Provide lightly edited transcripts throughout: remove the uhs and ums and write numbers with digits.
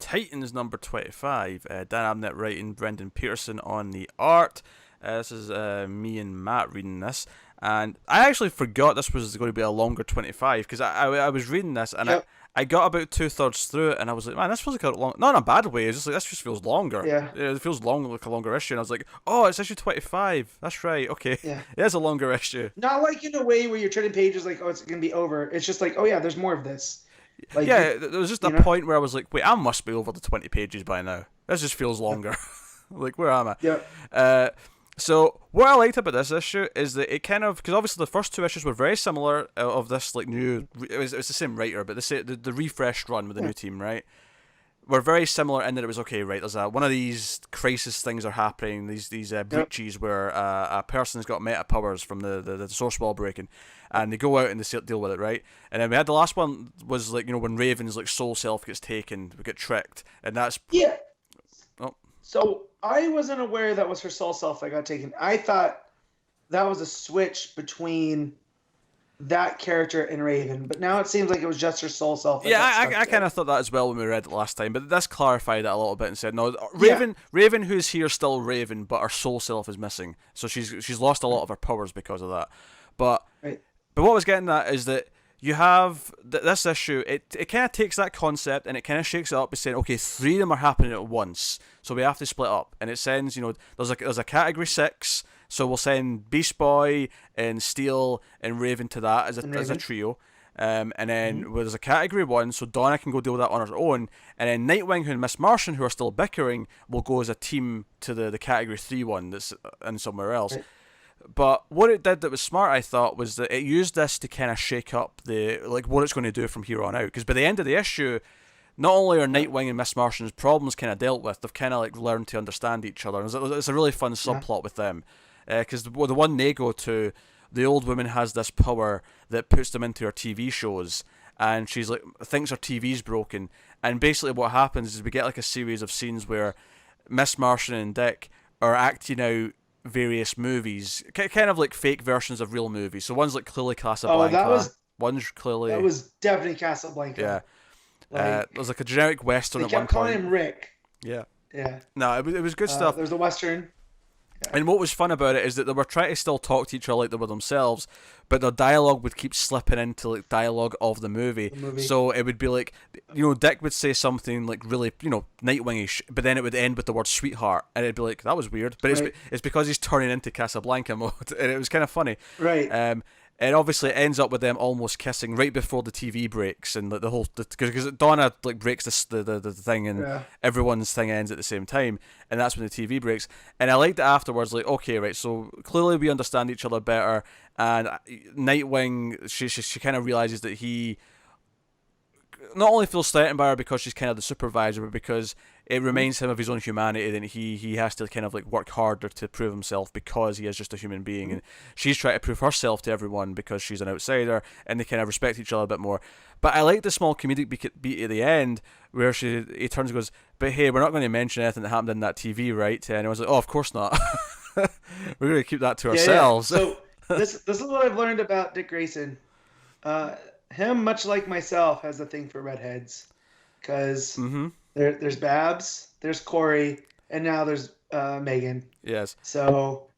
Titans number 25. Dan Abnett writing, Brendan Peterson on the art. This is me and Matt reading this. And I actually forgot this was going to be a longer 25 because I was reading this and Yep. I got about 2/3 through it and I was like, man, this feels like a long, not in a bad way. It's just like this just feels longer. Yeah. It feels like a longer issue. And I was like, oh, it's issue 25. That's right. Okay, Yeah. it is a longer issue. Not like in a way where you're turning pages like, oh, it's gonna be over. It's just like, oh yeah, there's more of this. Like, Yeah, there was just a point where I was like, wait, I must be over the 20 pages by now. This just feels longer. Like, where am I? Yeah. So what I liked about this issue is that it kind of, because obviously the first two issues were very similar of this like new, it was the same writer, but the refreshed run with the new team, right? Were very similar in that it was okay, right? There's one of these crisis things are happening, these breaches where a person's got meta powers from the source wall breaking, and they go out and they deal with it, right? And then we had the last one was like, when Raven's like soul self gets taken, we get tricked, and that's Yeah. Oh. So I wasn't aware that was her soul self that got taken. I thought that was a switch between that character and Raven, but now it seems like it was just her soul self. Yeah, I kind of thought that as well when we read it last time, but this clarified it a little bit and said, no, Raven who's here still Raven, but her soul self is missing, so she's lost a lot of her powers because of that. But right. But what I was getting at is that you have this issue, it kind of takes that concept and it kind of shakes it up by saying, okay, 3 of them are happening at once, so we have to split up. And it sends, there's a category 6, so we'll send Beast Boy and Steel and Raven to that as a trio. And then there's a category 1, so Donna can go deal with that on her own. And then Nightwing and Miss Martian, who are still bickering, will go as a team to the category 3 one that's in somewhere else. Right. But what it did that was smart, I thought, was that it used this to kind of shake up what it's going to do from here on out. Because by the end of the issue, not only are Nightwing and Miss Martian's problems kind of dealt with, they've kind of like learned to understand each other. And it's a really fun subplot with them. Because the one they go to, the old woman has this power that puts them into her TV shows. And she's like, thinks her TV's broken. And basically what happens is we get like a series of scenes where Miss Martian and Dick are acting out various movies, kind of like fake versions of real movies. So one's like clearly Casablanca. One's clearly... That was definitely Casablanca. Yeah. There's like a generic Western at one point. They kept calling him Rick. Yeah. Yeah. No, it was good stuff. There's a Western. Yeah. And what was fun about it is that they were trying to still talk to each other like they were themselves, but their dialogue would keep slipping into like dialogue of the movie. So it would be like, Dick would say something like really, Nightwing-ish, but then it would end with the word sweetheart, and it'd be like, that was weird. But it's because he's turning into Casablanca mode, and it was kind of funny. Right. And obviously it ends up with them almost kissing right before the TV breaks, and the whole, because Donna like breaks the thing, and everyone's thing ends at the same time, and that's when the TV breaks. And I liked it afterwards, like, okay, right, so clearly we understand each other better, and Nightwing, she kind of realizes that he not only feels threatened by her because she's kind of the supervisor, but because it reminds him of his own humanity, that he has to kind of like work harder to prove himself because he is just a human being. And she's trying to prove herself to everyone because she's an outsider, and they kind of respect each other a bit more. But I like the small comedic beat at the end where he turns and goes, but hey, we're not going to mention anything that happened in that TV, right? And I was like, oh, of course not. We're going to keep that to ourselves. Yeah. So this is what I've learned about Dick Grayson. Him, much like myself, has a thing for redheads, because there's Babs, there's Corey, and now there's Megan. Yes. So,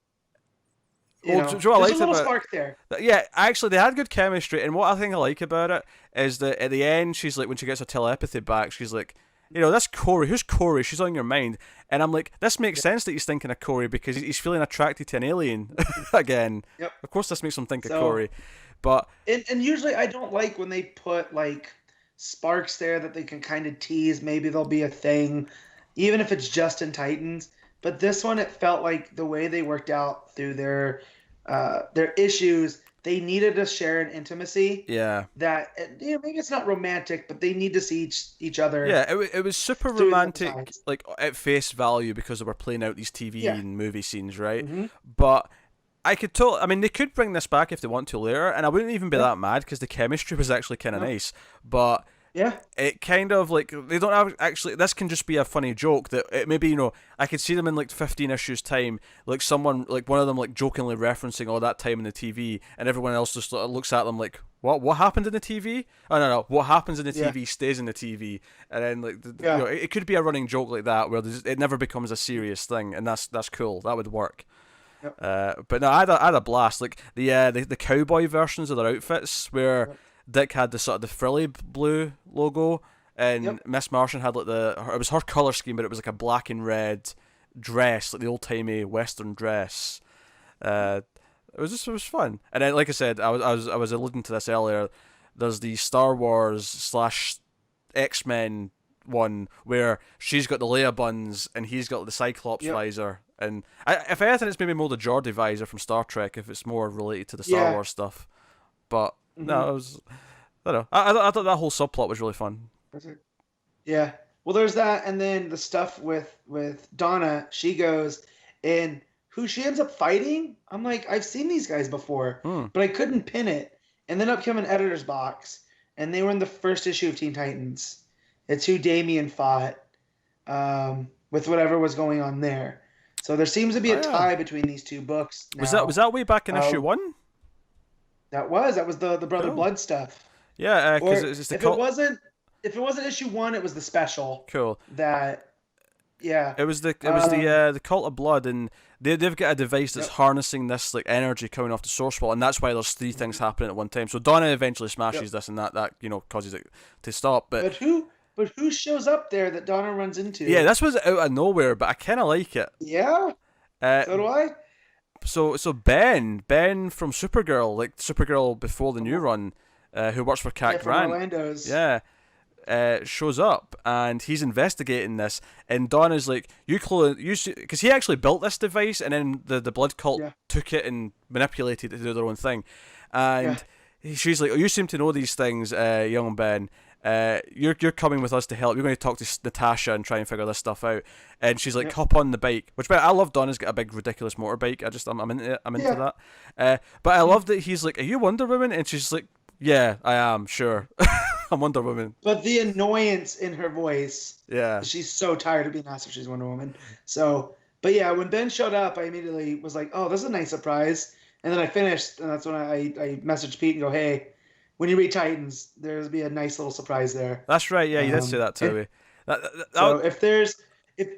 there's a little spark there. Yeah, actually, they had good chemistry, and what I think I like about it is that at the end, she's like, when she gets her telepathy back, she's like, that's Corey. Who's Corey? She's on your mind. And I'm like, this makes sense that he's thinking of Corey because he's feeling attracted to an alien again. Yep. Of course, this makes him think of Corey. But and usually I don't like when they put like sparks there that they can kind of tease. Maybe there'll be a thing, even if it's just in Titans. But this one, it felt like the way they worked out through their issues, they needed to share an intimacy. Yeah. That maybe it's not romantic, but they need to see each other. Yeah, it was super romantic, like at face value, because they were playing out these TV and movie scenes, right? Mm-hmm. But they could bring this back if they want to later, and I wouldn't even be that mad because the chemistry was actually kind of nice. But it kind of like they don't have actually. This can just be a funny joke that it maybe I could see them in like 15 issues time, like someone like one of them like jokingly referencing all that time in the TV, and everyone else just looks at them like, what happened in the TV? Oh no, what happens in the Yeah, TV stays in the TV, and then yeah, it could be a running joke like that where it never becomes a serious thing, and that's cool. That would work. yep, But no, I had a blast. Like the cowboy versions of their outfits, where yep, Dick had the sort of the frilly blue logo, and yep. Miss Martian had like it was her color scheme, but it was like a black and red dress, like the old timey Western dress. Uh, it was fun. And then, like I said, I was alluding to this earlier. There's the Star Wars slash X-Men one where she's got the Leia buns and he's got the Cyclops Yep. visor. And if anything, it's maybe more the Geordi visor from Star Trek if it's more related to the Star Yeah. Wars stuff. But Hmm. no, it was. I don't know. I thought that whole subplot was really fun. Yeah. Well, there's that, and then the stuff with Donna. She goes, and who she ends up fighting. I'm like, I've seen these guys before, Hmm. but I couldn't pin it. And then up came an editor's box, and they were in the first issue of Teen Titans. It's who Damien fought with whatever was going on there. So there seems to be Oh a yeah. tie between these two books now. Was that way back in issue Uh, one? that was the Brother Cool. Blood stuff. Yeah, because Or it's the if it cult. wasn't issue one, it was the special Cool. that yeah. It was Um, the cult of blood, and they've got a device that's yep, harnessing this like energy coming off the source wall, and that's why there's three things happening at one time. So Donna eventually smashes yep. this, and that causes it to stop. But But who shows up there that Donna runs yeah, into? this was out of nowhere, but I kind of like it. Yeah, Uh, so do I. so Ben from Supergirl, like Supergirl before the new Uh-huh. run, who works for Yeah, Cat from Grant, Orlando's. yeah, shows up and he's investigating this, and Donna's like, because he actually built this device, and then the blood cult Yeah, took it and manipulated it to do their own thing, yeah, and she's like, oh, you seem to know these things, young Ben. You're coming with us to help. You're going to talk to Natasha and try and figure this stuff out. And she's like, yep, hop on the bike. Which, I love Donna's got a big ridiculous motorbike. I'm into it. I'm into yeah. that. But I love that he's like, are you Wonder Woman? And she's like, yeah, I am. Sure, I'm Wonder Woman. But the annoyance in her voice, Yeah, she's so tired of being asked if she's Wonder Woman. So, but yeah, when Ben showed up, I immediately was like, "Oh, this is a nice surprise." And then I finished, and that's when I messaged Pete and go, "Hey, when you read Titans, there's be a nice little surprise there." that's right. Yeah, you did say that to If me. so, if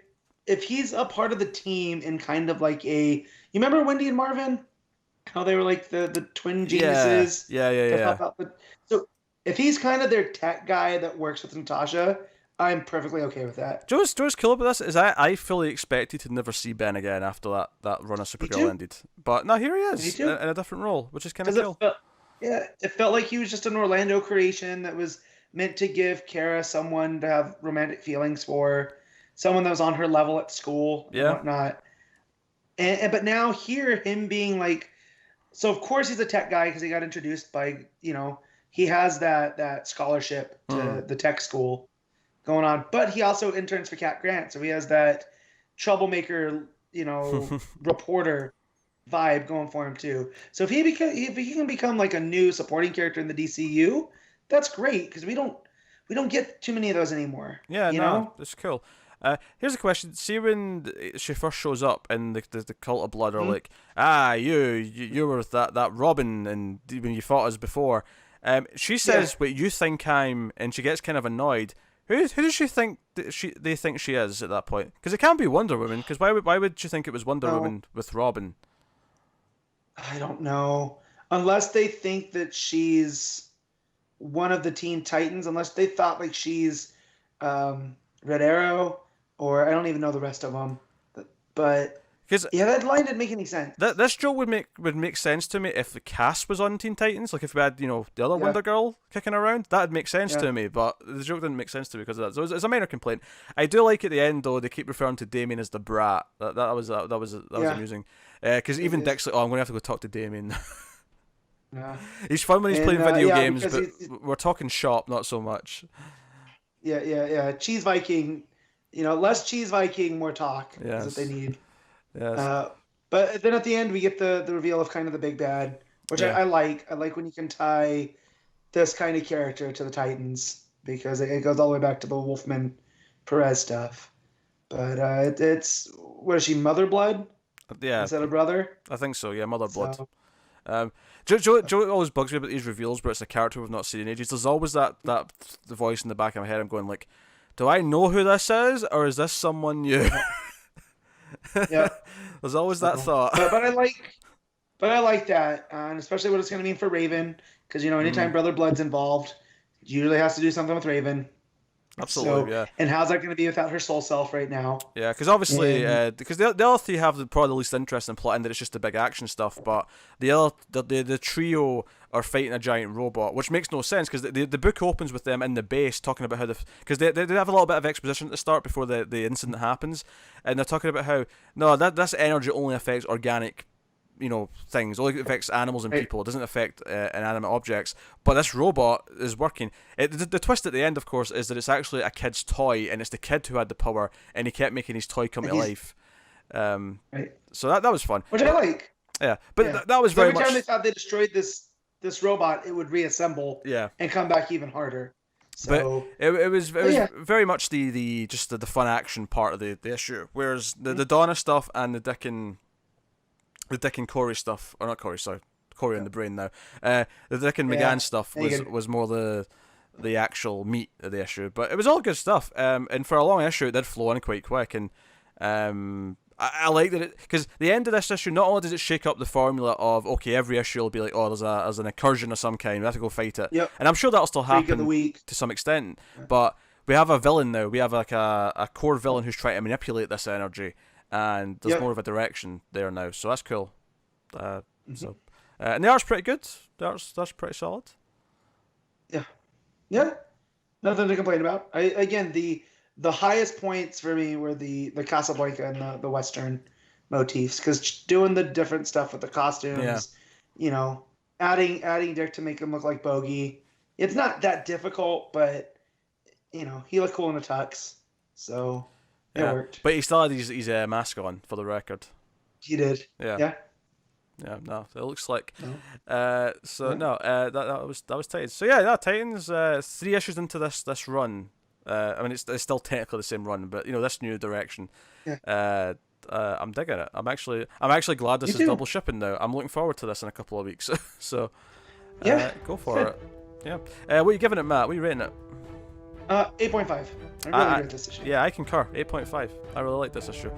if he's a part of the team in kind of like you remember Wendy and Marvin, how they were like the twin Yeah, geniuses yeah, yeah, that yeah. help out. So if he's kind of their tech guy that works with Natasha, I'm perfectly okay with that. Joe's cool about this is I fully expected to never see Ben again after that run of Me Supergirl too. ended. But no, here he Me is too. in a different role, which is kind of Because cool. yeah, it felt like he was just an Orlando creation that was meant to give Kara someone to have romantic feelings for, someone that was on her level at school and Yeah. whatnot. And but now here, him being like, so of course he's a tech guy because he got introduced by, he has that scholarship Hmm. to the tech school going on, but he also interns for Cat Grant, so he has that troublemaker, reporter vibe going for him too. So if he can become like a new supporting character in the DCU, that's great because we don't get too many of those anymore. Yeah, You no, know? it's cool. Here's a question. See when she first shows up and the cult of blood are Mhm. like, you were that Robin and when you fought us before. She Yeah. says, wait, you think I'm, and she gets kind of annoyed. Who does she think that they think she is at that point? Because it can't be Wonder Woman. Because why would you think it was Wonder No, Woman with Robin? I don't know. Unless they think that she's one of the Teen Titans, unless they thought like she's Red Arrow, or I don't even know the rest of them. But Because yeah, that line didn't make any sense. this joke would make sense to me if the cast was on Teen Titans, like if we had the other Yeah, Wonder Girl kicking around, that'd make sense yeah, to me. But the joke didn't make sense to me because of that. So it's a minor complaint. I do like at the end though they keep referring to Damien as the brat. That was yeah. amusing. Because It even is. Dick's like, oh, I'm gonna have to go talk to Damien. Yeah. He's fun when he's And playing video yeah, games, because but we're talking shop, not so much. yeah. Cheese Viking, less Cheese Viking, more talk is what they Yes, need. yes, Uh, but then at the end we get the reveal of kind of the big bad, which yeah, I like. I like when you can tie this kind of character to the Titans because it goes all the way back to the Wolfman Perez stuff. But it's what is she, Mother Blood yeah. instead of Brother? I think so. Yeah, Mother Blood. So Joe always bugs me about these reveals, but it's a character we've not seen in ages. There's always the voice in the back of my head. I'm going like, do I know who this is, or is this someone new? Yeah. There's always that thought. But I like that, and especially what it's going to mean for Raven, because anytime Brother Blood's involved, it usually has to do something with Raven. Absolutely, yeah. And how's that going to be without her soul self right now? Yeah, because obviously, because the other three have probably the least interest in plotting, that it's just the big action stuff. But the trio are fighting a giant robot, which makes no sense because the book opens with them in the base talking about how because they have a little bit of exposition at the start before the incident happens, and they're talking about how this energy only affects organic things. Only affects animals and people. It doesn't affect inanimate objects. But this robot is working. The twist at the end, of course, is that it's actually a kid's toy, and it's the kid who had the power, and he kept making his toy come to life. So that was fun. Which I like. Yeah, but that was very much. Every time they thought they destroyed this robot, it would reassemble. And come back even harder. So, but it was very much the fun action part of the issue, whereas the Donna stuff and the Dick and Corey stuff, or not Corey, sorry, Corey in the brain now. The Dick and McGann stuff was more the actual meat of the issue, but it was all good stuff. And for a long issue, it did flow on quite quick, and I like that because the end of this issue, not only does it shake up the formula of every issue will be like, there's an incursion of some kind, we have to go fight it, and I'm sure that'll still happen to some extent, but we have a villain now. We have like a core villain who's trying to manipulate this energy. And there's more of a direction there now, so that's cool. So, and the art's pretty good. That's pretty solid. Yeah, nothing to complain about. Again, the highest points for me were the Casablanca and the Western motifs, because doing the different stuff with the costumes, adding Dick to make him look like Bogey, it's not that difficult, but he looked cool in the tux, so. It worked. But he still had his mask on, for the record. He did. Yeah, no, it looks like. That was Titans. So Titans, 3 issues into this run. I mean, it's still technically the same run, but this new direction. I'm digging it. I'm actually glad this is double shipping now. I'm looking forward to this in a couple of weeks. So go for it. Yeah. What are you giving it, Matt? What are you rating it? 8.5. I really like this issue. Yeah, I concur. 8.5. I really like this issue.